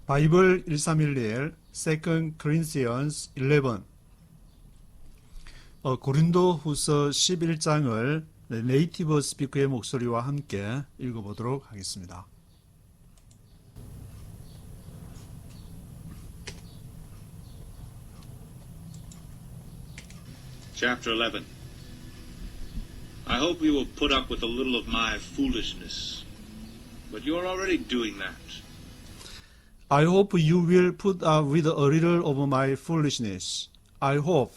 바이블 1311 2 Corinthians 11 고린도후서 11장을 네이티브 스피커의 목소리와 함께 읽어보도록 하겠습니다. Chapter 11. I hope you will put up with a little of my foolishness, but you are already doing that. I hope you will put up with a little of my foolishness. I hope,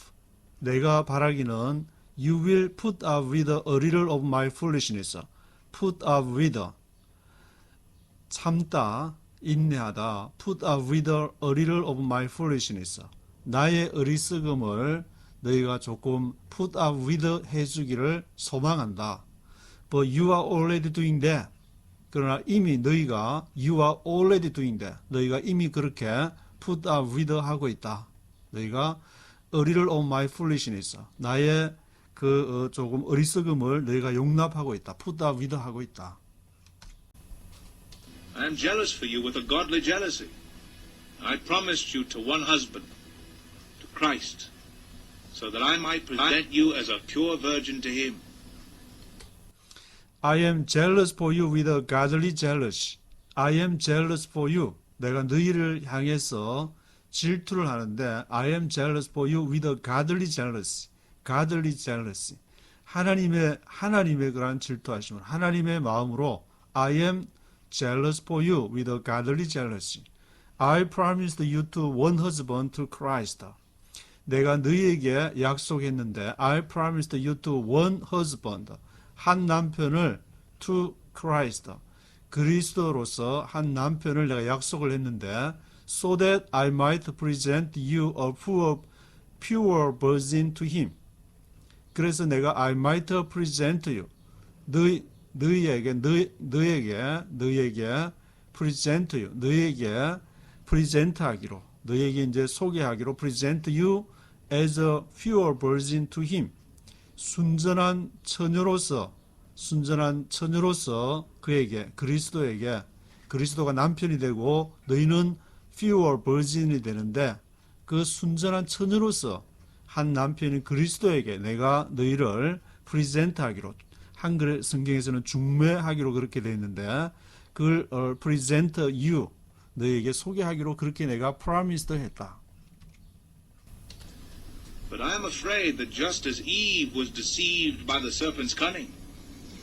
내가 바라기는 you will put up with a little of my foolishness. Put up with, 참다, 인내하다. Put up with a little of my foolishness. 나의 어리석음을 너희가 조금 put up with 해주기를 소망한다. But you are already doing that. 그러나 이미 너희가 you are already doing that. 너희가 이미 그렇게 put up with 하고 있다. 너희가 a little of my foolishness. 나의 조금 어리석음을 너희가 용납하고 있다. put up with 하고 있다. I am jealous for you with a godly jealousy. I promised you to one husband, to Christ, so that I might present you as a pure virgin to him. I am jealous for you with a godly jealousy. I am jealous for you. 내가 너희를 향해서 질투를 하는데 I am jealous for you with a godly jealousy. godly jealousy. 하나님의 그러한 질투하심을 하나님의 마음으로 I am jealous for you with a godly jealousy. I promised you to one husband to Christ. 내가 너희에게 약속했는데 I promised you to one husband. 한 남편을 to Christ, 그리스도로서 한 남편을 내가 약속을 했는데 so that I might present you a pure virgin to him. 그래서 내가 I might present you, 너희에게 present you, 너희에게 프레젠트하기로, 너희에게 이제 소개하기로 present you as a pure virgin to him. 순전한 처녀로서 그에게 그리스도가 남편이 되고 너희는 pure virgin이 되는데 그 순전한 처녀로서 한 남편인 그리스도에게 내가 너희를 프레젠트하기로 한글 성경에서는 중매하기로 그렇게 되어 있는데 그걸 present you 너희에게 소개하기로 그렇게 내가 promised 했다. But I am afraid that just as Eve was deceived by the serpent's cunning,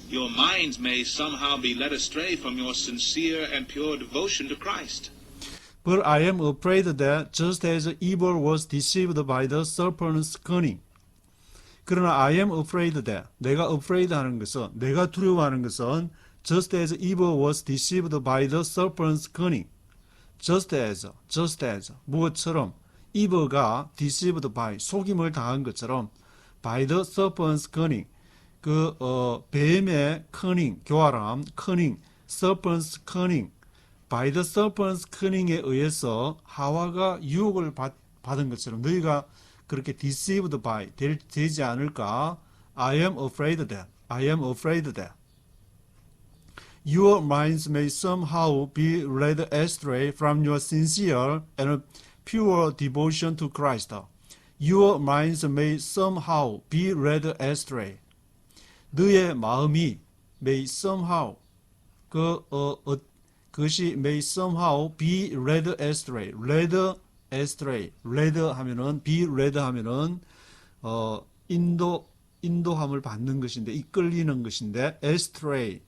your minds may somehow be led astray from your sincere and pure devotion to Christ. But I am afraid that just as Eve was deceived by the serpent's cunning. 그러나 I am afraid that, 내가 afraid 하는 것은, 내가 두려워하는 것은 just as Eve was deceived by the serpent's cunning. just as, 무엇처럼 이브가 deceived by, 속임을 당한 것처럼 by the serpent's cunning, 뱀의 cunning, 교활함, cunning, serpent's cunning, by the serpent's cunning에 의해서 하와가 유혹을 받은 것처럼 너희가 그렇게 deceived by 되지 않을까? I am afraid that. Your minds may somehow be led astray from your sincere and pure devotion to Christ. Your minds may somehow be led astray. 너의 마음이 may somehow 그것이 may somehow be led astray. led 하면은 be led 하면은 인도함을 받는 것인데 이끌리는 것인데 astray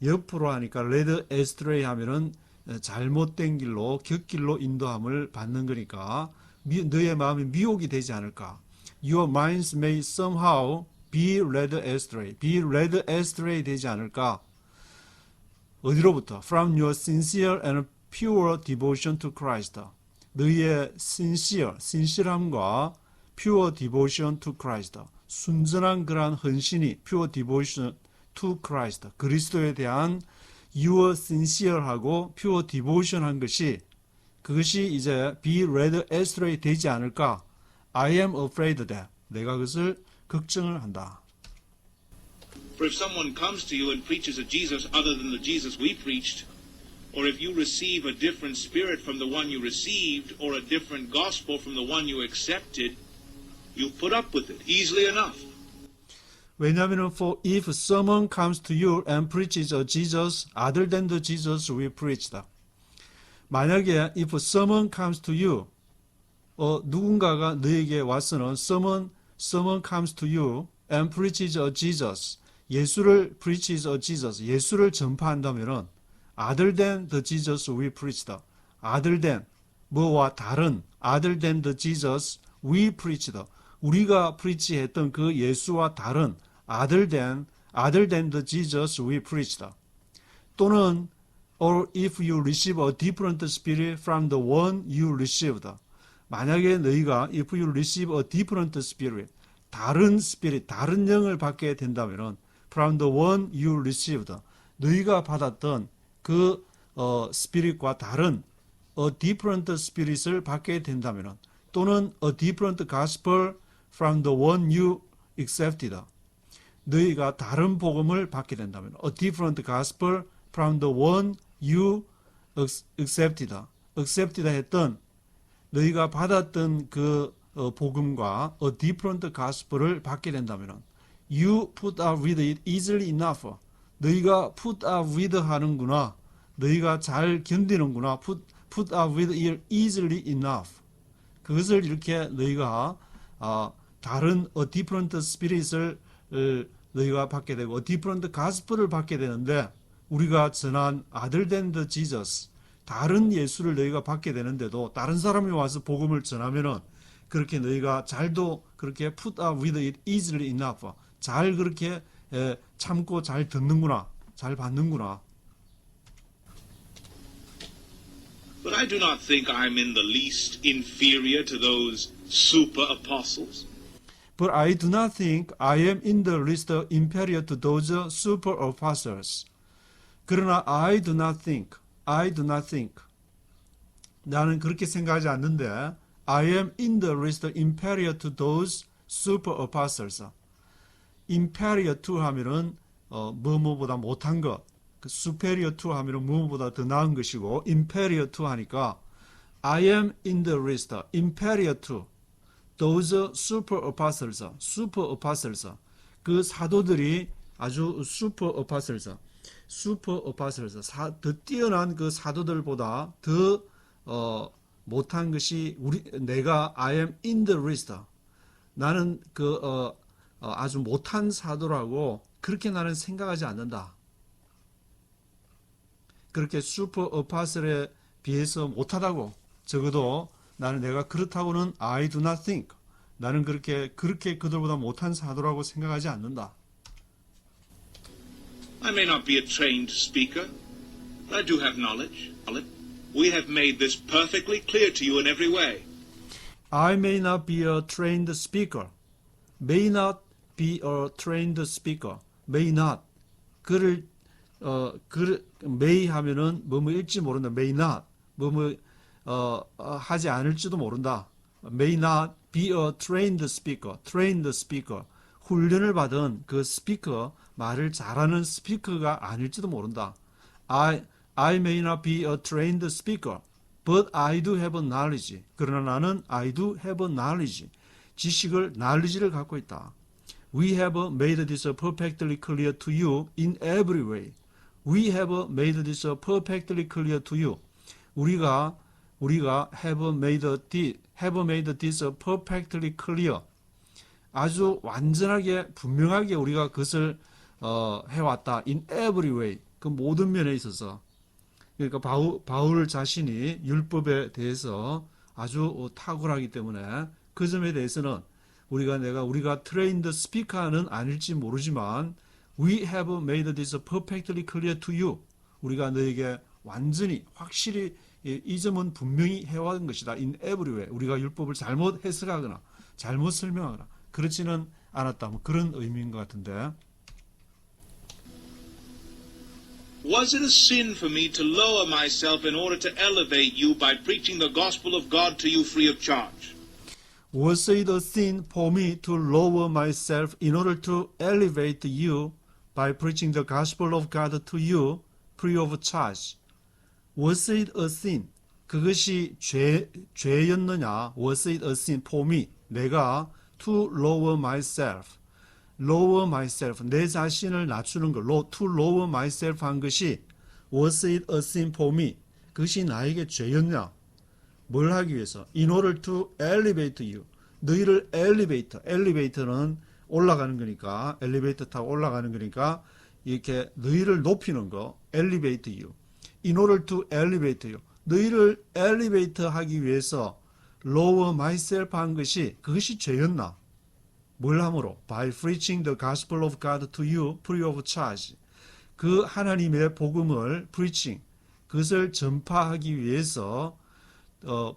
옆으로 하니까 led astray 하면은 잘못된 길로 곁길로 인도함을 받는 거니까 너의 마음이 미혹이 되지 않을까? Your minds may somehow be led astray. be led astray 되지 않을까? 어디로부터? From your sincere and pure devotion to Christ. 너희의 신실함과 pure devotion to Christ. 순전한 그러한 헌신이 pure devotion to Christ. 그리스도에 대한 your sincere하고 pure devotion 한 것이 그것이 이제 be led astray 되지 않을까? I am afraid that. 내가 그것을 걱정을 한다. For if someone comes to you and preaches a Jesus other than the Jesus we preached, or if you receive a different spirit from the one you received, or a different gospel from the one you accepted, you put up with it easily enough. 왜냐하면 for if someone comes to you and preaches a Jesus other than the Jesus we preached. 만약에 if someone comes to you, 누군가가 너에게 와서는 someone comes to you and preaches a Jesus, 예수를 preaches a Jesus, 예수를 전파한다면은 other than the Jesus we preached. other than 뭐와 다른 other than the Jesus we preached. 우리가 preach했던 그 예수와 다른 other than the Jesus we preached. 또는 or if you receive a different spirit from the one you received. 만약에 너희가 if you receive a different spirit, 다른 spirit, 다른 영을 받게 된다면은 from the one you received, 너희가 받았던 그 spirit과 다른 a different spirit을 받게 된다면은 또는 a different gospel from the one you accepted, 너희가 다른 복음을 받게 된다면 a different gospel from the one you accepted 했던 너희가 받았던 그 복음과 a different gospel을 받게 된다면 you put up with it easily enough. 너희가 put up with 하는구나. 너희가 잘 견디는구나. put up with it easily enough. 그것을 이렇게 너희가 다른 a different spirit을 너희가 받게 되고 a different gospel을 받게 되는데 우리가 전한 other than the Jesus, 다른 예수를 너희가 받게 되는데도 다른 사람이 와서 복음을 전하면은 그렇게 너희가 잘도 그렇게 put up with it easily enough. 잘 그렇게 참고 잘 듣는구나. 잘 받는구나. But I do not think I'm in the least inferior to those super apostles. But I do not think I am in the least inferior to those super apostles. 그러나 I do not think. 나는 그렇게 생각하지 않는데 I am in the least inferior to those super apostles. inferior to 하면은 뭐뭐보다 못한 것, 그 superior to 하면은 뭐뭐보다 더 나은 것이고 inferior to 하니까 I am in the least inferior to those super apostles. 그 사도들이 아주 super apostles, 더 뛰어난 그 사도들보다 더 못한 것이 내가 I am in the least. 나는 아주 못한 사도라고 그렇게 나는 생각하지 않는다. 그렇게 슈퍼 어파슬에 비해서 못하다고 적어도 나는 내가 그렇다고는 I do not think. 나는 그렇게 그들보다 못한 사도라고 생각하지 않는다. I may not be a trained speaker, but I do have knowledge. We have made this perfectly clear to you in every way. I may not be a trained speaker. May not be a trained speaker. May not. may 하면은 뭐일지 모른다. May not. 하지 않을지도 모른다. May not be a trained speaker. trained speaker. 훈련을 받은 그 스피커, 말을 잘하는 스피커가 아닐지도 모른다. I may not be a trained speaker, but I do have knowledge. 그러나 나는 I do have knowledge. knowledge를 갖고 있다. We have made this perfectly clear to you in every way. We have made this perfectly clear to you. 우리가 have made this perfectly clear. 아주 완전하게 분명하게 우리가 그것을 해왔다. In every way. 그 모든 면에 있어서. 그러니까 바울 자신이 율법에 대해서 아주 탁월하기 때문에 그 점에 대해서는 우리가 트레인드 스피커는 아닐지 모르지만 we have made this perfectly clear to you. 우리가 너에게 완전히 확실히 이 점은 분명히 해왔던 것이다. In every way. 우리가 율법을 잘못 해석하거나 잘못 설명하거나 그렇지는 않았다. 뭐 그런 의미인 것 같은데. Was it a sin for me to lower myself in order to elevate you by preaching the gospel of God to you free of charge? Was it a sin for me to lower myself in order to elevate you by preaching the gospel of God to you free of charge? Was it a sin? 그것이 죄였느냐? Was it a sin for me? 내가 to lower myself, 내 자신을 낮추는 걸, to lower myself 한 것이 was it a sin for me? 그것이 나에게 죄였냐? 뭘 하기 위해서? In order to elevate you. 너희를 elevator는 올라가는 거니까, 엘리베이터 타고 올라가는 거니까, 이렇게 너희를 높이는 거, elevate you. In order to elevate you. 너희를 엘리베이터 하기 위해서 lower myself 한 것이, 그것이 죄였나? 뭘 함으로? By preaching the gospel of God to you free of charge. 그 하나님의 복음을 preaching, 그것을 전파하기 위해서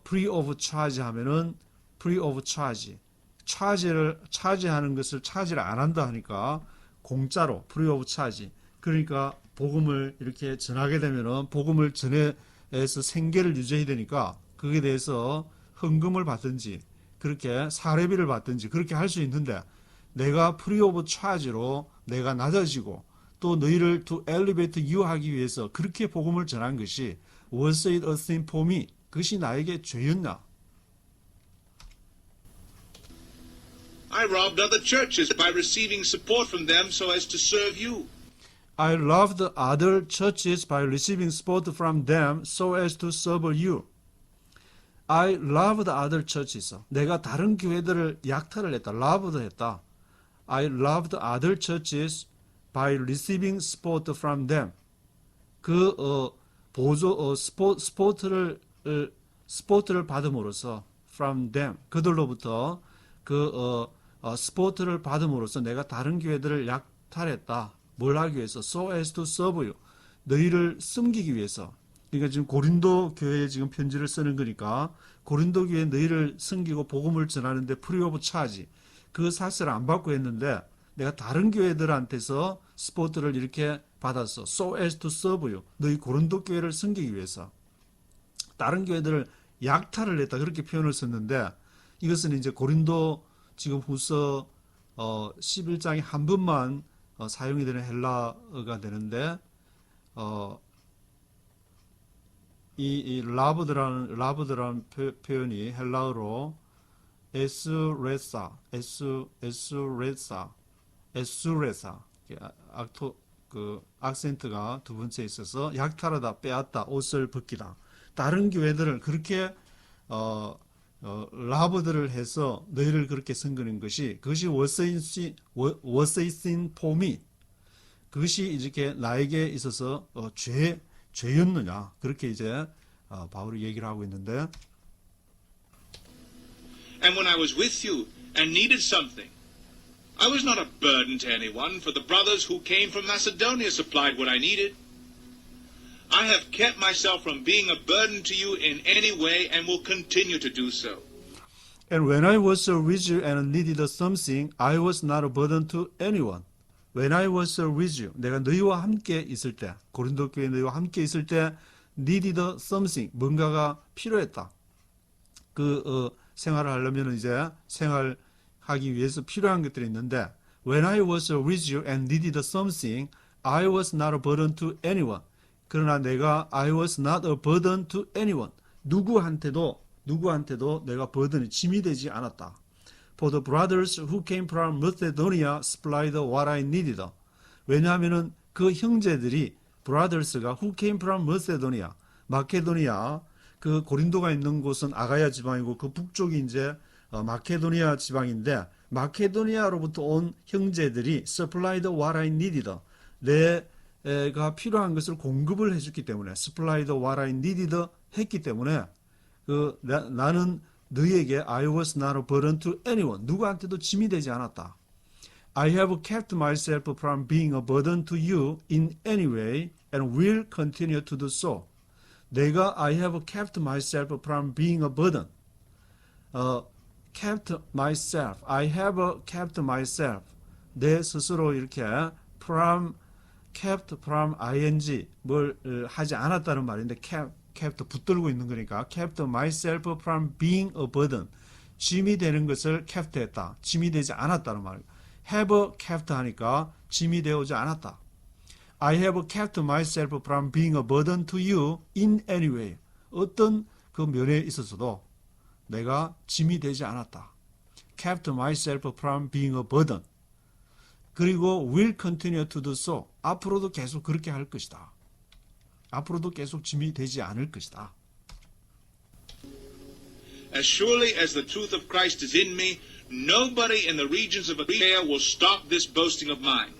free of charge 하면은 free of charge, 차지하는 것을 차지를 안 한다 하니까 공짜로 free of charge. 그러니까 복음을 이렇게 전하게 되면은 복음을 전해서 생계를 유지해야 되니까 그에 대해서 헌금을 받든지 그렇게 사례비를 받든지 그렇게 할 수 있는데 내가 free of charge로 내가 낮아지고 또 너희를 to elevate you 하기 위해서 그렇게 복음을 전한 것이 was it a sin for me? 그것이 나에게 죄였나? I robbed other churches by receiving support from them so as to serve you. I loved other churches by receiving support from them so as to serve you. I loved other churches. 내가 다른 교회들을 약탈을 했다. loved 했다. I loved other churches by receiving support from them. 그 스포트를 받음으로써 from them. 그들로부터 스포트를 받음으로써 내가 다른 교회들을 약탈했다. 뭘 하기 위해서? So as to serve you. 너희를 섬기기 위해서. 그러니까 지금 고린도 교회에 지금 편지를 쓰는 거니까 고린도 교회에 너희를 섬기고 복음을 전하는데 free of charge. 그 사슬을 안 받고 했는데 내가 다른 교회들한테서 스포트를 이렇게 받았어. So as to serve you. 너희 고린도 교회를 섬기기 위해서. 다른 교회들을 약탈을 했다. 그렇게 표현을 썼는데 이것은 이제 고린도 지금 후서 11장에 한 번만 사용이 되는 헬라어가 되는데 이 라브드라는 표현이 헬라어로 에스레사 악센트가 두 번째 있어서 약탈하다, 빼앗다, 옷을 벗기다. 다른 교회들을 그렇게 라브들을 해서 너희를 그렇게 섬기는 것이 그것이 was a sin for me. 그것이 이렇게 나에게 있어서 죄였느냐. 그렇게 이제 바울이 얘기를 하고 있는데 And when I was with you and needed something, I was not a burden to anyone, for the brothers who came from Macedonia supplied what I needed. I have kept myself from being a burden to you in any way and will continue to do so. And when I was with you and needed something, I was not a burden to anyone. When I was with you, 내가 너희와 함께 있을 때, 고린도 교회 너희와 함께 있을 때, needed something, 뭔가가 필요했다. 생활을 하려면 이제 생활하기 위해서 필요한 것들이 있는데, when I was with you and needed something, I was not a burden to anyone. 그러나 내가 I was not a burden to anyone. 누구한테도 내가 버든이 짐이 되지 않았다. For the brothers who came from Macedonia supplied what I needed. 왜냐하면은 그 형제들이 brothers가 who came from Macedonia, 마케도니아, 그 고린도가 있는 곳은 아가야 지방이고 그 북쪽이 이제 마케도니아 지방인데 마케도니아로부터 온 형제들이 supplied what I needed. 내가 필요한 것을 공급을 해줬기 때문에 supplied what I needed 했기 때문에 나는 너희에게 I was not a burden to anyone. 누구한테도 짐이 되지 않았다. I have kept myself from being a burden to you in any way and will continue to do so. 내가 I have kept myself from being a burden. kept myself. I have kept myself. 내 스스로 이렇게 kept from ing 뭘 하지 않았다는 말인데 kept 붙들고 있는 거니까 kept myself from being a burden. 짐이 되는 것을 kept 했다. 짐이 되지 않았다는 말이에요. have kept 하니까 짐이 되어지 않았다. I have kept myself from being a burden to you in any way. 어떤 그 면에 있어서도 내가 짐이 되지 않았다. Kept myself from being a burden. 그리고 will continue to do so. 앞으로도 계속 그렇게 할 것이다. 앞으로도 계속 짐이 되지 않을 것이다. As surely as the truth of Christ is in me, nobody in the regions of Achaia will stop this boasting of mine.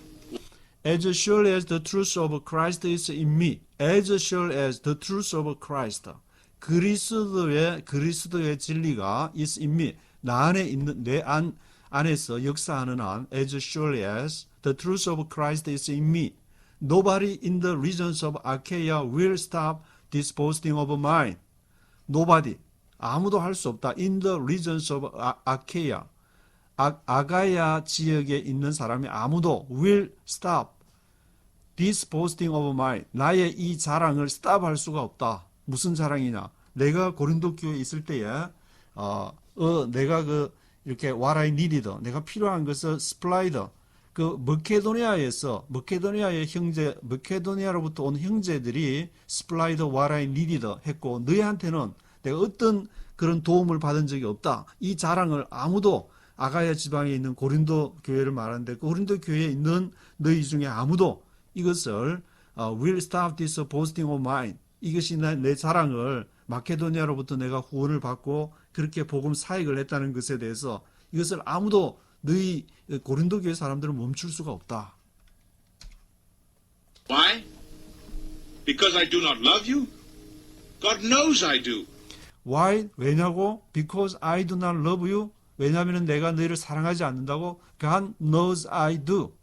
As surely as the truth of Christ is in me, as surely as the truth of Christ, 그리스도의 진리가 is in me, 나 안에 있는 내 안에서 역사하는 한, as surely as the truth of Christ is in me, nobody in the regions of Achaia will stop this boasting of mine. Nobody, 아무도 할 수 없다. In the regions of Achaia, 아가야 지역에 있는 사람이 아무도 will stop this boasting of mine. 나의 이 자랑을 stop 할 수가 없다. 무슨 자랑이냐? 내가 고린도 교회에 있을 때에 내가 이렇게 what I needed, 내가 필요한 것을 supplied, 머케도니아의 형제, 머케도니아로부터 온 형제들이 supplied what I needed 했고, 너희한테는 내가 어떤 그런 도움을 받은 적이 없다. 이 자랑을 아무도, 아가야 지방에 있는 고린도 교회를 말하는데, 고린도 교회에 있는 너희 중에 아무도 이것을 will stop this boasting of mine, 이것이 내 자랑을 마케도니아로부터 내가 후원을 받고 그렇게 복음 사역을 했다는 것에 대해서 이것을 아무도 너희 고린도 교회 사람들은 멈출 수가 없다. Why? Because I do not love you? God knows I do. Why? 왜냐고? Because I do not love you. 왜냐하면 내가 너희를 사랑하지 않는다고. God knows I do.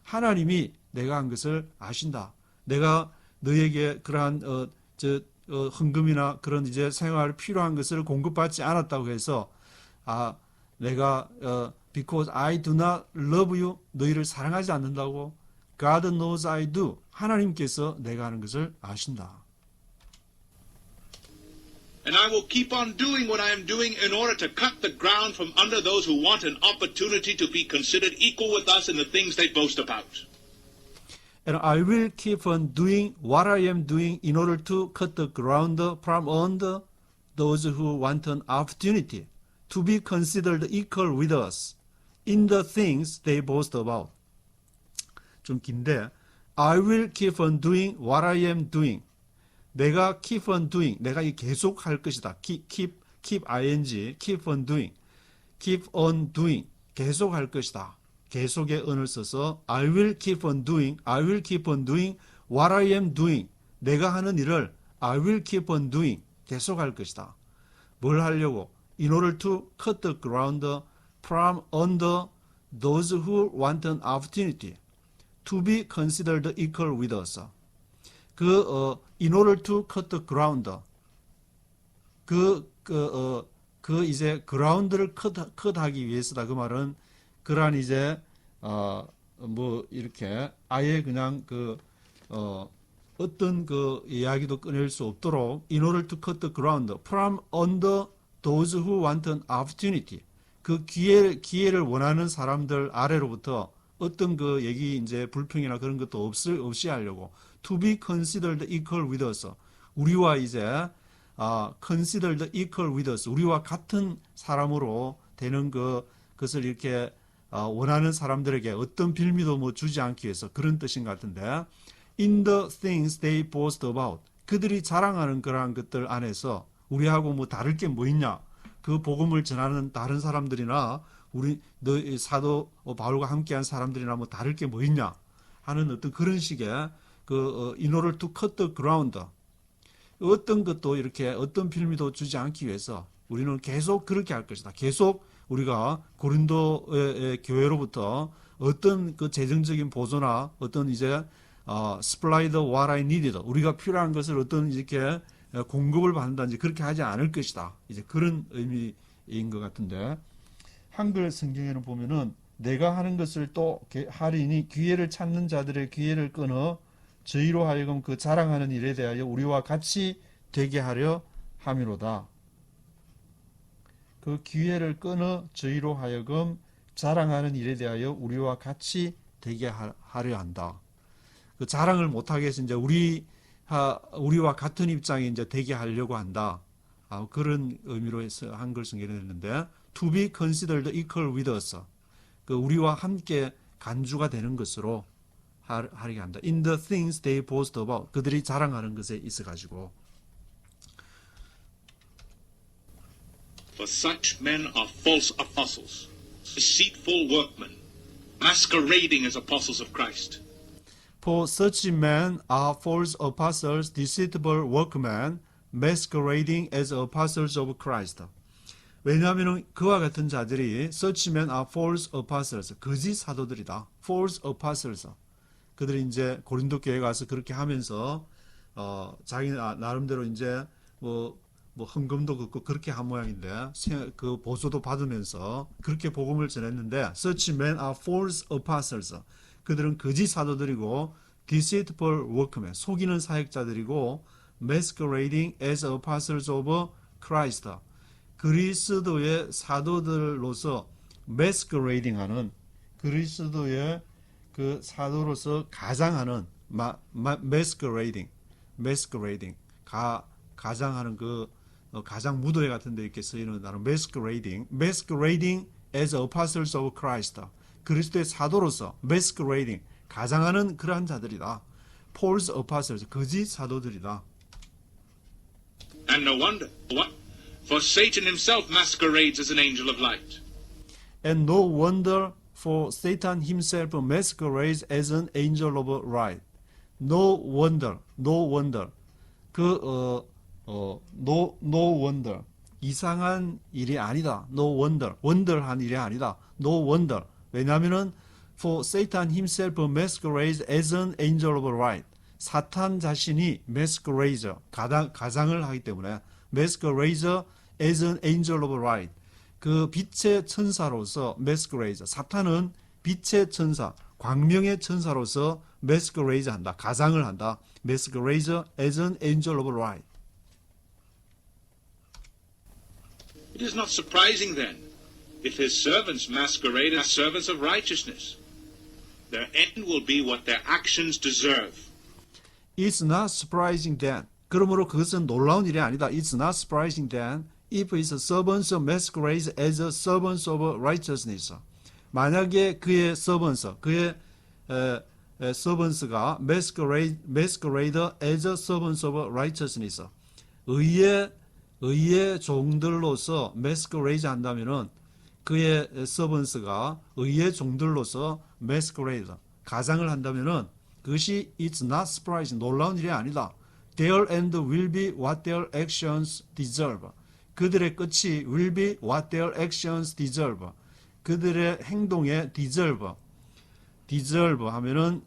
하나님이 내가 한 것을 아신다. 내가 너희에게 그러한 헌금이나 그런 이제 생활 필요한 것을 공급받지 않았다고 해서 내가 because I do not love you, 너희를 사랑하지 않는다고. God knows I do. 하나님께서 내가 하는 것을 아신다. And I will keep on doing what I am doing in order to cut the ground from under those who want an opportunity to be considered equal with us in the things they boast about. And I will keep on doing what I am doing in order to cut the ground from under those who want an opportunity to be considered equal with us in the things they boast about. 좀 긴데, I will keep on doing what I am doing. 내가 keep on doing, 내가 계속 할 것이다. keep ing, keep on doing, 계속 할 것이다. 계속의 언을 써서 I will keep on doing what I am doing. 내가 하는 일을 I will keep on doing, 계속 할 것이다. 뭘 하려고? In order to cut the ground from under those who want an opportunity to be considered equal with us. in order to cut the ground. 이제 ground를 컷하기 위해서다. 그 말은 그러한 이제 이렇게 아예 그냥 어떤 이야기도 꺼낼 수 없도록 in order to cut the ground from under those who want an opportunity. 그 기회를 원하는 사람들 아래로부터 어떤 얘기 이제 불평이나 그런 것도 없이 하려고 to be considered equal with us. 우리와 이제 considered equal with us. 우리와 같은 사람으로 되는 그것을 이렇게 원하는 사람들에게 어떤 빌미도 주지 않기 위해서 그런 뜻인 것 같은데 in the things they boast about. 그들이 자랑하는 그러한 것들 안에서 우리하고 다를 게 뭐 있냐? 그 복음을 전하는 다른 사람들이나 너 사도 바울과 함께한 사람들이나 다를 게 뭐 있냐? 하는 어떤 그런 식의 in order to cut the ground. 어떤 것도 이렇게 어떤 빌미도 주지 않기 위해서 우리는 계속 그렇게 할 것이다. 계속 우리가 고린도의 교회로부터 어떤 재정적인 보조나 어떤 이제 supplied what I needed. 우리가 필요한 것을 어떤 이렇게 공급을 받는다든지 그렇게 하지 않을 것이다. 이제 그런 의미인 것 같은데 한글 성경에는 보면은 내가 하는 것을 또 하리니 기회를 찾는 자들의 기회를 끊어 저희로 하여금 그 자랑하는 일에 대하여 우리와 같이 되게 하려 함이로다. 그 기회를 끊어 저희로 하여금 자랑하는 일에 대하여 우리와 같이 되게 하려 한다. 그 자랑을 못하게 해서 이제 우리와 같은 입장에 이제 되게 하려고 한다. 그런 의미로 해서 한글 성경했는데 to be considered equal with us. 그 우리와 함께 간주가 되는 것으로 하게 한다. In the things they boast about. 그들이 자랑하는 것에 있어 가지고. For such men are false apostles, deceitful workmen, masquerading as apostles of Christ. For such men are false apostles, deceitful workmen, masquerading as apostles of Christ. 왜냐하면 그와 같은 자들이 such men are false apostles, 거짓 사도들이다. false apostles. 그들이 이제 고린도 교회 가서 그렇게 하면서 자기 나름대로 이제 뭐 헌금도 긋고 그렇게 한 모양인데 그 보조도 받으면서 그렇게 복음을 전했는데 such men are false apostles. 그들은 거짓 사도들이고 deceitful workmen, 속이는 사역자들이고 masquerading as apostles of Christ. 그리스도의 사도들로서 masquerading하는 그리스도의 그 사도로서 가장하는 masquerading 가장하는 그 가장 무도회 같은 데 이렇게 쓰이는 단어 masquerading as apostles of Christ. 그리스도의 사도로서 masquerading 가장하는 그러한 자들이다. false apostles 거짓 사도들이다. And no wonder. What? For Satan himself masquerades as an angel of light. And no wonder, for Satan himself masquerades as an angel of light. No wonder. No wonder. 이상한 일이 아니다. No wonder. wonder한 일이 아니다. No wonder. 왜냐하면은 for Satan himself masquerades as an angel of light. 사탄 자신이 masquerades 가장을 하기 때문에 masquerades as an angel of light. 그 빛의 천사로서 masquerades. 사탄은 빛의 천사, 광명의 천사로서 masquerades 한다. 가장을 한다. masquerades as an angel of light. It is not surprising then if his servants masquerade as servants of righteousness. Their end will be what their actions deserve. It's not surprising then. 그러므로 그것은 놀라운 일이 아니다. It's not surprising then if his servants masquerade as servants of righteousness. 만약에 그의 servants, 그의 servants가 masquerade as servants of righteousness. 의의 종들로서 masquerade 한다면은 그의 servants가 의의 종들로서 masquerade 가장을 한다면은 그것이 it's not surprising 놀라운 일이 아니다. Their end will be what their actions deserve. 그들의 끝이 will be what their actions deserve. 그들의 행동에 deserve 하면은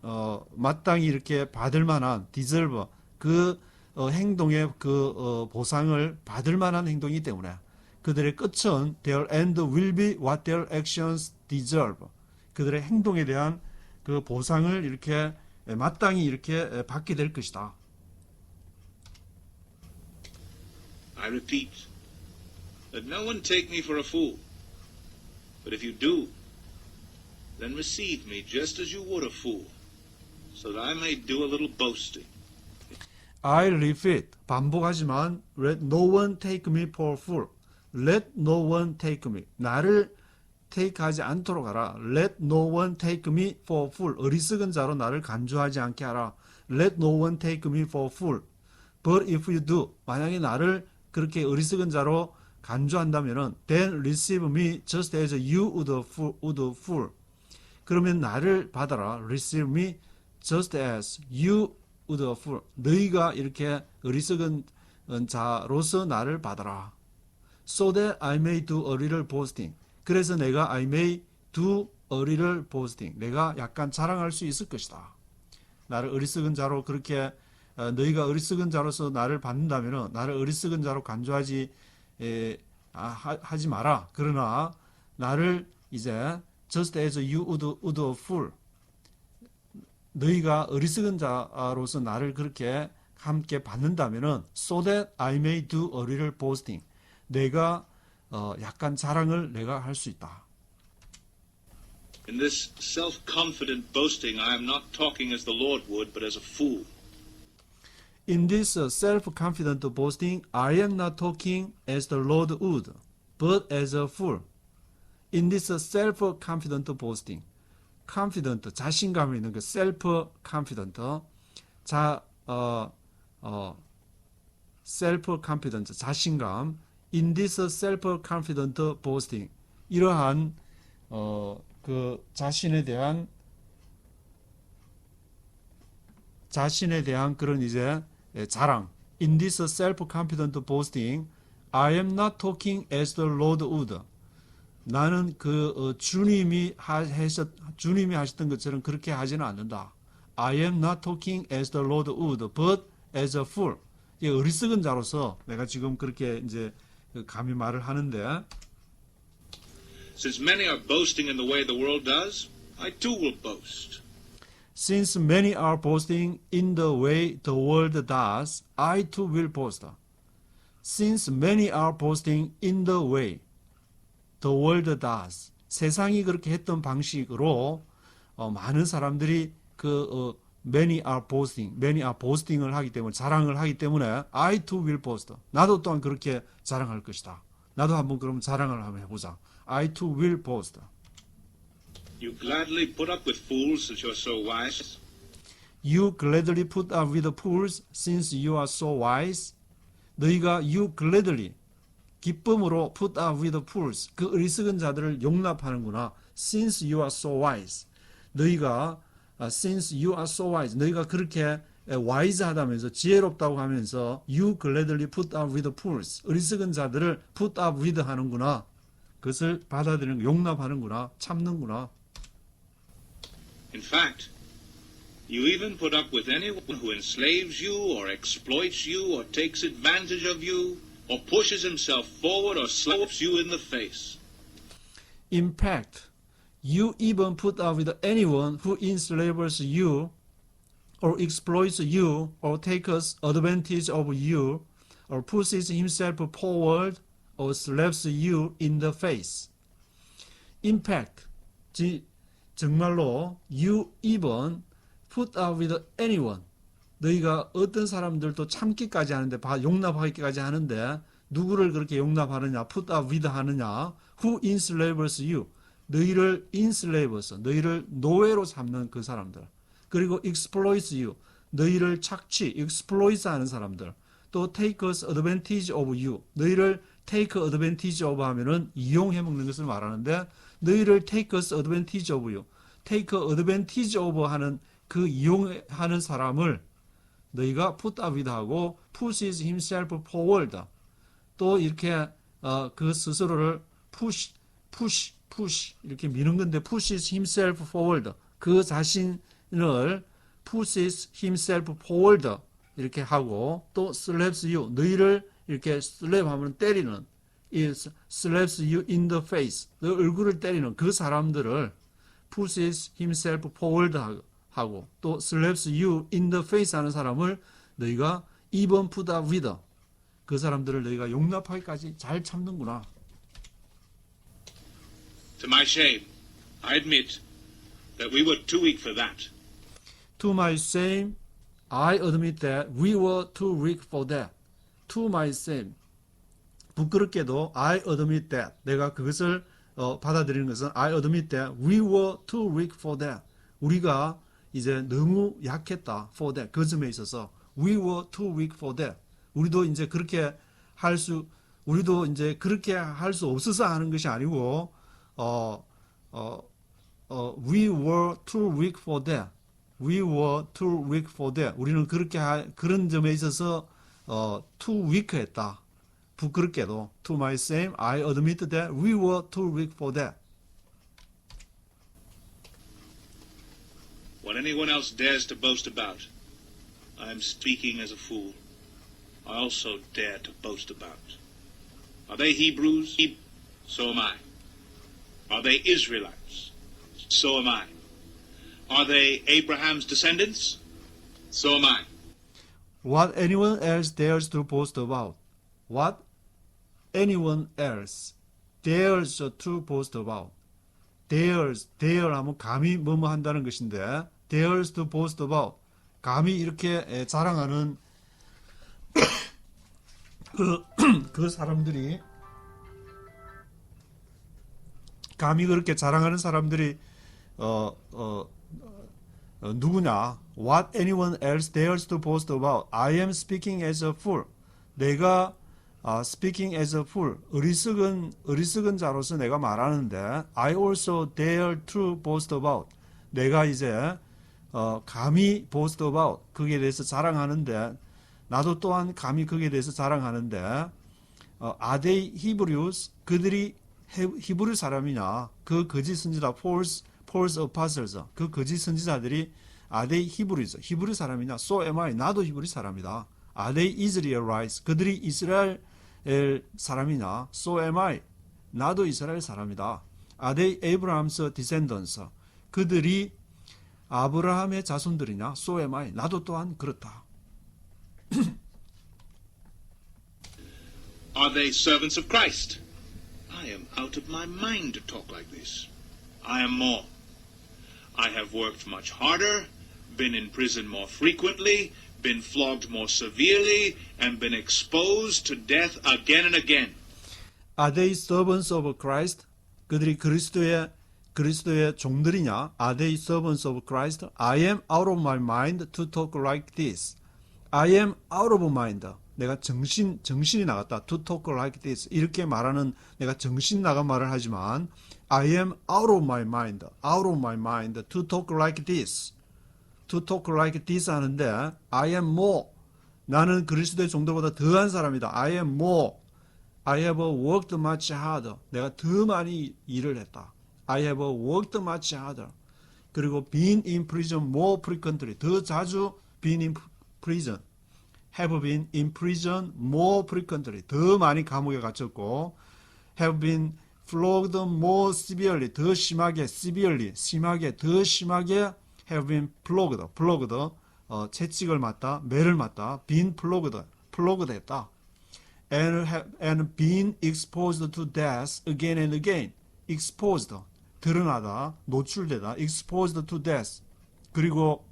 마땅히 이렇게 받을 만한 deserve 그 행동의 그 보상을 받을 만한 행동이기 때문에 그들의 끝은 their end will be what their actions deserve. 그들의 행동에 대한 그 보상을 이렇게 마땅히 이렇게 받게 될 것이다. I repeat, let no one take me for a fool. But if you do, then receive me just as you would a fool, so that I may do a little boasting. I repeat, 반복하지만 let no one take me for a fool. Let no one take me. 나를 take하지 않도록 하라. Let no one take me for a fool. 어리석은 자로 나를 간주하지 않게 하라. Let no one take me for a fool. But if you do, 만약에 나를 그렇게 어리석은 자로 간주한다면은 then receive me just as you would a fool. 그러면 나를 받아라. Receive me just as you would a fool. 너희가 이렇게 어리석은 자로서 나를 받아라. So that I may do a little boasting. 그래서 내가 I may do a little boasting. 내가 약간 자랑할 수 있을 것이다. 나를 어리석은 자로 그렇게 너희가 어리석은 자로서 나를 받는다면 나를 어리석은 자로 간주하지 하지 마라. 그러나 나를 이제 just as you would a fool. 너희가 어리석은 자로서 나를 그렇게 함께 받는다면은 so that I may do a little boasting. 내가 약간 자랑을 내가 할 수 있다. In this self-confident boasting, I am not talking as the Lord would, but as a fool. In this self-confident boasting, I am not talking as the Lord would, but as a fool. In this self-confident boasting, confident, 자신감 있는 그 self-confident, self-confident, 자신감. In this self-confident boasting, 이러한 그 자신에 대한 그런 이제 자랑. In this self-confident boasting, I am not talking as the Lord would. 나는 그 주님이 하셨던 것처럼 그렇게 하지는 않는다. I am not talking as the Lord would, but as a fool. 이 어리석은 자로서 내가 지금 그렇게 이제 감히 말을 하는데. Since many are boasting in the way the world does, I too will boast. Since many are boasting in the way the world does, I too will boast. Since many are boasting in the way the world does, 세상이 그렇게 했던 방식으로 많은 사람들이 many are boasting을 하기 때문에 자랑을 하기 때문에 I too will boast. 나도 또한 그렇게 자랑할 것이다. 나도 한번 그럼 자랑을 한번 해보자. I too will boast. You gladly put up with fools since you are so wise. You gladly put up with fools since you are so wise. 너희가 you gladly 기쁨으로 put up with fools 그 어리석은 자들을 용납하는구나. Since you are so wise. 너희가 since you are so wise. 너희가 그렇게 wise하다면서 지혜롭다고 하면서 you gladly put up with fools. 어리석은 자들을 put up with 하는구나. 그것을 받아들이는 용납하는구나. 참는구나. In fact, you even put up with anyone who enslaves you or exploits you or takes advantage of you or pushes himself forward or slaps you in the face. In fact, you even put up with anyone who enslaves you or exploits you or takes advantage of you or pushes himself forward or slaps you in the face. In fact, 정말로 you even put up with anyone. 너희가 어떤 사람들도 참기까지 하는데, 용납하기까지 하는데, 누구를 그렇게 용납하느냐, put up with 하느냐, who enslaves you. 너희를 enslaves, 너희를 노예로 삼는 그 사람들. 그리고 exploits you, 너희를 착취, exploits 하는 사람들. 또 takes advantage of you, 너희를 take advantage of 하면은 이용해 먹는 것을 말하는데, 너희를 takes advantage of you, take advantage of 하는 그 이용하는 사람을 너희가 put up with 하고 pushes himself forward. 또 이렇게 그 스스로를 push 이렇게 미는 건데 pushes himself forward. 그 자신을 pushes himself forward 이렇게 하고 또 slaps you. 너희를 이렇게 slap 하면 때리는 slaps you in the face. 너 얼굴을 때리는 그 사람들을 pushes himself forward 하고 또 slaps you in the face 하는 사람을 너희가 even put up with. 그 사람들을 너희가 용납하기까지 잘 참는구나. To my shame, I admit that we were too weak for that. To my shame, I admit that we were too weak for that. To my shame. 부끄럽게도 I admit that. 내가 그것을 받아들이는 것은 I admit that we were too weak for that. 우리가 이제 너무 약했다. for that. 그 점에 있어서 we were too weak for that. 우리도 이제 그렇게 할 수 없어서 하는 것이 아니고 we were too weak for that. We were too weak for that. 우리는 그런 점에 있어서 too weak했다. 부끄럽게도 to my shame, I admit that we were too weak for that. What anyone else dares to boast about, I am speaking as a fool. I also dare to boast about. Are they Hebrews? So am I. Are they Israelites? So am I. Are they Abraham's descendants? So am I. What anyone else dares to boast about. What anyone else dares to boast about. dare 하면 감히 뭐뭐 한다는 것인데, dares to boast about, 감히 이렇게 자랑하는 그 사람들이, 감히 그렇게 자랑하는 사람들이 누구냐? What anyone else dares to boast about. I am speaking as a fool. 내가 speaking as a fool. 어리석은 자로서 내가 말하는데, I also dare to boast about. 내가 이제 감히 boast about. 거기에 대해서 자랑하는데, 나도 또한 감히 거기에 대해서 자랑하는데, are they Hebrews? 그들이 히브리 사람이냐? 그 거짓 선지자 false apostles. 그 거짓 선지자들이 are they Hebrews? 히브리 사람이냐? So am I. 나도 히브리 사람이다. Are they Israelites? 그들이 이스라엘 사람이냐? So am I. 나도 이스라엘 사람이다. Are they Abraham's descendants? 그들이 아브라함의 자손들이냐? So am I. 나도 또한 그렇다. Are they servants of Christ? I am out of my mind to talk like this. I am more. I have worked much harder, been in prison more frequently, been flogged more severely, and been exposed to death again and again. Are they servants of Christ? 그들이 그리스도의 종들이냐? Are they servants of Christ? I am out of my mind to talk like this. I am out of mind. 내가 정신이 나갔다. To talk like this. 이렇게 말하는 내가 정신 나간 말을 하지만 I am out of my mind. Out of my mind to talk like this. To talk like this 하는데 I am more. 나는 그리스도의 종들보다 더한 사람이다. I am more. I have worked much harder. 내가 더 많이 일을 했다. I have worked much harder. 그리고 been in prison more frequently. 더 자주 been in prison. have been in prison more frequently. 더 많이 감옥에 갇혔고 have been flogged more severely. 더 심하게 severely. 심하게 더 심하게 have been flogged. 채찍을 맞다. 매를 맞다. been flogged 했다. and been exposed to death again and again. exposed 드러나다. 노출되다. exposed to death. 그리고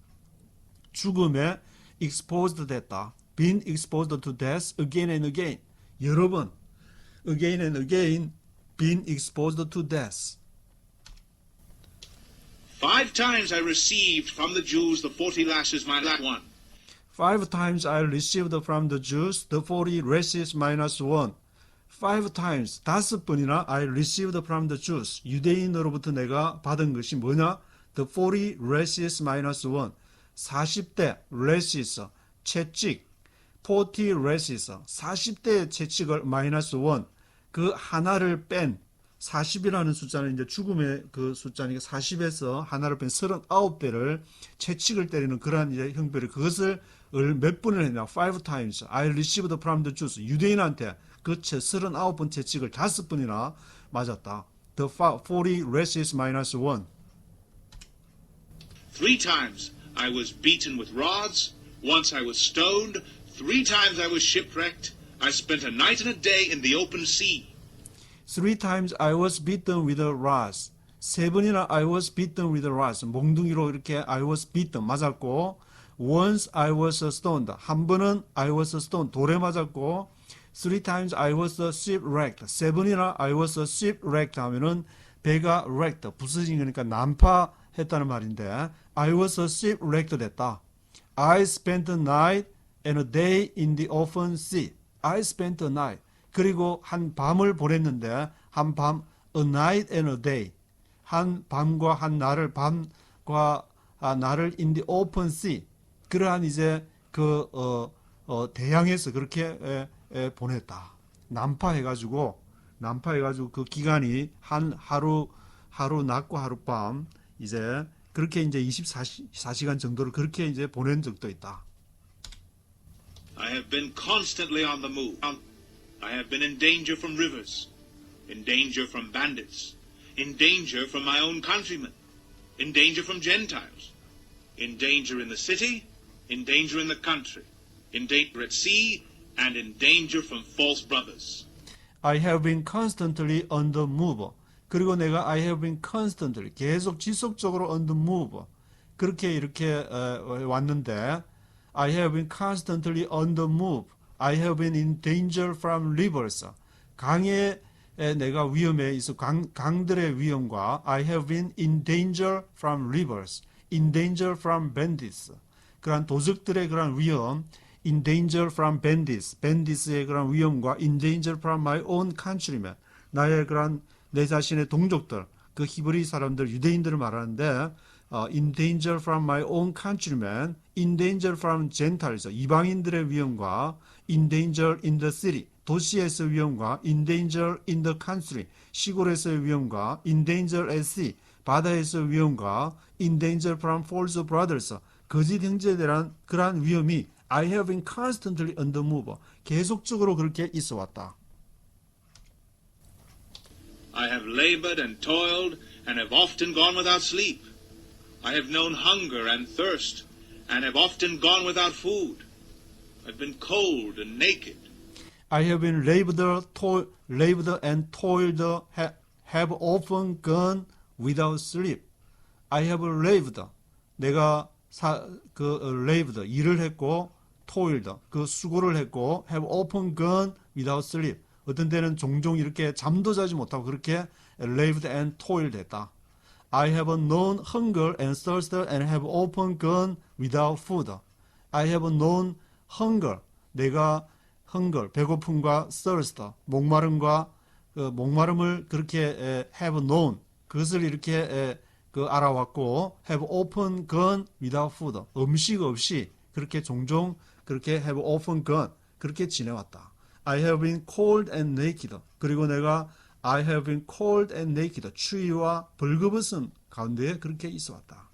죽음에 exposed 됐다. been exposed to death again and again. 여러 번 again and again been exposed to death. 5 times I received from the Jews the 40 lashes minus 1. 5 times I received from the Jews the 40 lashes minus 1. 5 times, 5번이나 I received from the Jews. 유대인으로부터 내가 받은 것이 뭐냐? The 40 lashes minus 1. 40대 lashes, 채찍. 40 lashes, 40대의 채찍을 마이너스 1. 그 하나를 뺀 40이라는 숫자는 이제 죽음의 그 숫자니까 40에서 하나를 뺀 39대를 채찍을 때리는 그러한 이제 형벌이 그것을 몇 번을 했냐? 5 times. I received from the Jews. 유대인한테 그 39번 채찍을 5번이나 맞았다. The 40 lashes minus 1. 3 times I was beaten with rods. Once I was stoned. 3 times I was shipwrecked. I spent a night and a day in the open sea. 3 times I was beaten with rods. 3번이나 I was beaten with rods. 몽둥이로 이렇게 I was beaten 맞았고, once I was stoned. 한 번은 I was stoned. 돌에 맞았고, 3 times I was shipwrecked. 7번이나 I was shipwrecked 하면은 배가 wrecked, 부서진 거니까 난파했다는 말인데, I was shipwrecked 됐다. I spent a night and a day in the open sea. I spent a night. 그리고 한 밤을 보냈는데, 한 밤, a night and a day. 한 밤과 한 날을, 밤과 날을 in the open sea. 그러한 이제 대양에서 그렇게 보냈다. 난파해가지고 그 기간이 한 하루 낮과 하루 밤, 이제 그렇게 이제 24시간 정도를 그렇게 이제 보낸 적도 있다. I have been constantly on the move. I have been in danger from rivers, in danger from bandits, in danger from my own countrymen, in danger from Gentiles, in danger in the city, in danger in the country, in danger at sea, and in danger from false brothers. I have been constantly on the move. 그리고 내가 I have been constantly 계속 지속적으로 on the move 그렇게 이렇게 왔는데 I have been constantly on the move. I have been in danger from rivers. 강에 내가 위험에 있어 강들의 위험과 I have been in danger from rivers. In danger from bandits. 그러한 도적들의 그런 위험 in danger from bandits. bandits의 그런 위험과 in danger from my own countrymen. 나의 그런 내 자신의 동족들, 그 히브리 사람들, 유대인들을 말하는데 in danger from my own countrymen, in danger from Gentiles, 이방인들의 위험과 in danger in the city, 도시에서의 위험과 in danger in the country, 시골에서의 위험과 in danger at sea, 바다에서의 위험과 in danger from false brothers, 거짓 형제에 대한 그러한 위험이 I have been constantly on the move, 계속적으로 그렇게 있어 왔다. I have labored and toiled and have often gone without sleep. I have known hunger and thirst and have often gone without food. I've been cold and naked. I have been labored and toiled, have often gone without sleep. I have labored. 내가 labored 일을 했고 toiled 그 수고를 했고 have often gone without sleep. 어떤 때는 종종 이렇게 잠도 자지 못하고 그렇게 labored and toiled 했다. I have known hunger and thirst and have often gone without food. I have known hunger. 내가 hunger, 배고픔과 thirst, 목마름과 목마름을 그렇게 have known. 그것을 이렇게 알아왔고 have often gone without food. 음식 없이 그렇게 종종 그렇게 have often gone. 그렇게 지내왔다. I have been cold and naked. 그리고 내가 I have been cold and naked. 추위와 벌거벗은 가운데 그렇게 있어왔다.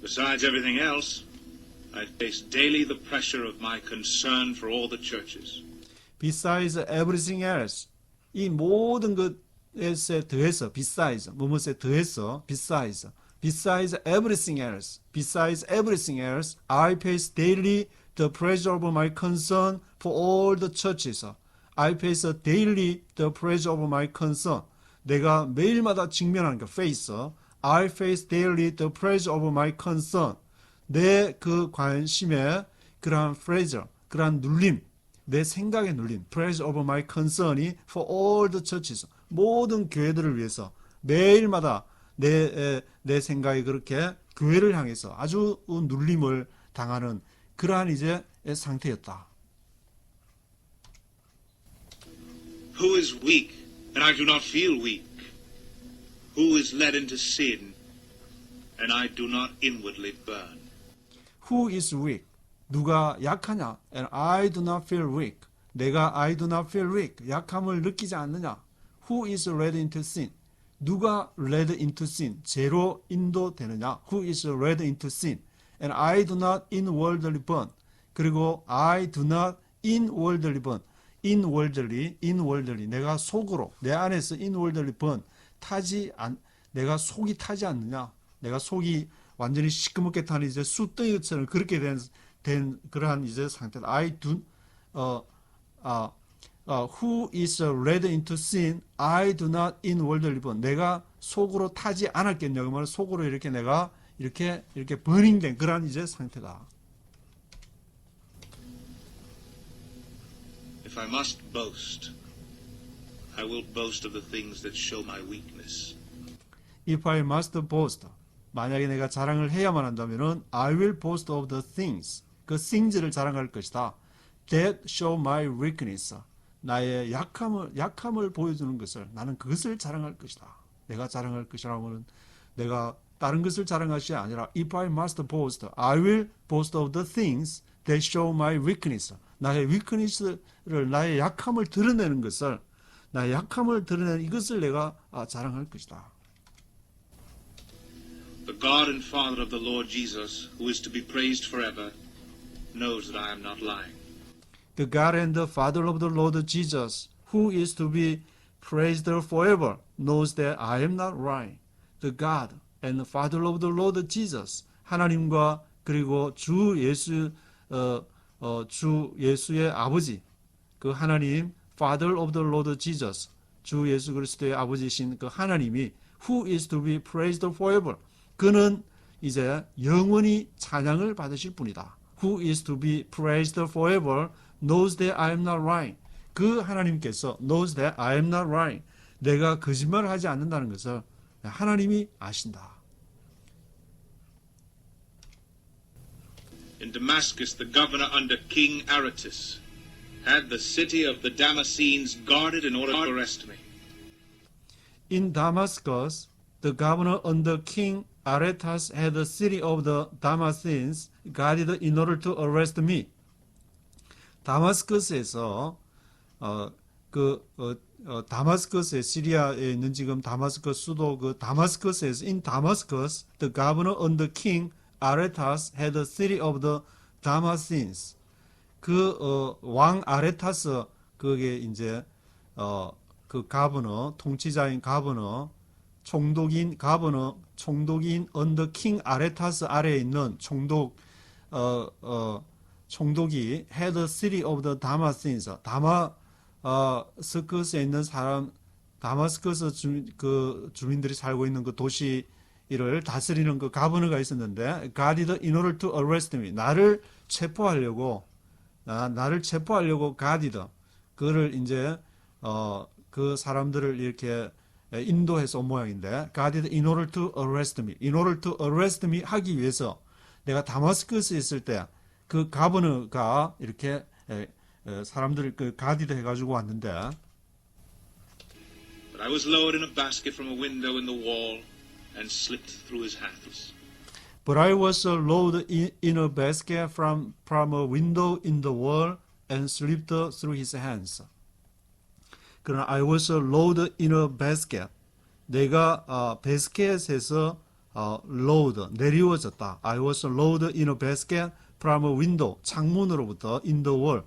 Besides everything else, I face daily the pressure of my concern for all the churches. Besides everything else, 이 모든 것에 더해서 besides, 무엇에 더해서 besides everything else, I face daily the pressure of my concern for all the churches. I face daily the pressure of my concern. 내가 매일마다 직면하는 게 face. I face daily the pressure of my concern. 내 그 관심에 그러한 pressure, 그러한 눌림, 내 생각의 눌림, pressure of my concern이 for all the churches. 모든 교회들을 위해서 매일마다 내 생각이 그렇게 교회를 향해서 아주 눌림을 당하는 그러한 이제 상태였다. Who is weak, and I do not feel weak? Who is led into sin, and I do not inwardly burn? Who is weak? 누가 약하냐? And I do not feel weak. 내가 I do not feel weak. 약함을 느끼지 않느냐? Who is led into sin? 누가 led into sin? 죄로 인도되느냐? Who is led into sin? And I do not inwardly burn. 그리고 I do not inwardly burn. inwardly 내가 속으로 내 안에서 inwardly burn 내가 속이 타지 않느냐? 내가 속이 완전히 시커멓게 타는 이제 숯덩이처럼 그렇게 된 그러한 이제 상태다. Who is led into sin? I do not inwardly burn. 내가 속으로 타지 않았겠냐? 그 말은 속으로 이렇게 내가 이렇게 버닝된 그러한 이제 상태다. If I must boast, I will boast of the things that show my weakness. If I must boast, 만약에 내가 자랑을 해야만 한다면은 I will boast of the things, 그 things를 자랑할 것이다. That show my weakness, 나의 약함을 보여주는 것을 나는 그것을 자랑할 것이다. 내가 자랑할 것이라고는 내가 다른 것을 자랑할 것이 아니라 If I must boast, I will boast of the things that show my weakness. 나의 weakness를 나의 약함을 드러내는 것을 나의 약함을 드러내는 이것을 내가 자랑할 것이다. The God and Father of the Lord Jesus, who is to be praised forever, knows that I am not lying. The God and the Father of the Lord Jesus, who is to be praised forever, knows that I am not lying. The God and the Father of the Lord Jesus, 하나님과 그리고 주 예수의 아버지, 그 하나님, Father of the Lord Jesus, 주 예수 그리스도의 아버지신 그 하나님이 who is to be praised forever. 그는 이제 영원히 찬양을 받으실 분이다. who is to be praised forever knows that I am not lying. 그 하나님께서 knows that I am not lying. 내가 거짓말을 하지 않는다는 것을 하나님이 아신다. In Damascus, the governor under King Aretas had the city of the Damascenes guarded in order to arrest me. In Damascus, the governor under King Aretas had the city of the Damascenes guarded in order to arrest me. 다마스커스에서 다마스커스의 시리아에 있는 지금 다마스커스 수도 그 다마스커스에서 in Damascus, the governor under King Aretas had the city of the Damascenes. 왕 아레타스 그게 이제 그 가버너 통치자인 가버너 총독인 언더 킹 아레타스 아래에 있는 총독이 had the city of the Damascenes. 다마스커스에 있는 다마스커스 주민들이 살고 있는 그 도시를 다스리는 그 가버너가 있었는데 guarded in order to arrest me. 나를 체포하려고 guarded. 그를 이제 그 사람들을 이렇게 인도해서 온 모양인데 guarded in order to arrest me. in order to arrest me 하기 위해서 내가 다마스커스에 있을 때 그 가버너가 이렇게 사람들을 그 가디드 해가지고 왔는데 But I was lowered in a basket from a window in the wall and slipped through his hands. But I was lowered in a basket from a window in the wall and slipped through his hands. 그러나 I was lowered in a basket. 내가 바스켓에서 lowered 내리워졌다. I was lowered in a basket from a window 창문으로부터 in the wall.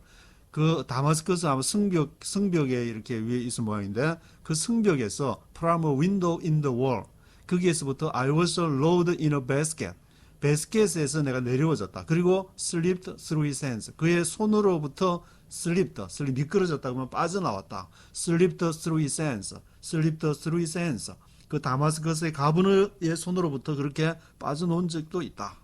그 다마스커스 아마 성벽에 이렇게 위에 있은 모양인데 그 성벽에서 from a window in the wall. 거기에서부터 I was lowered in a basket. 바스켓에서 내가 내려워졌다. 그리고 slipped through his hands. 그의 손으로부터 slipped 미끄러졌다 그러면 빠져나왔다. slipped through his hands. slipped through his hands. 그 다마스커스의 가버너의 손으로부터 그렇게 빠져나온 적도 있다.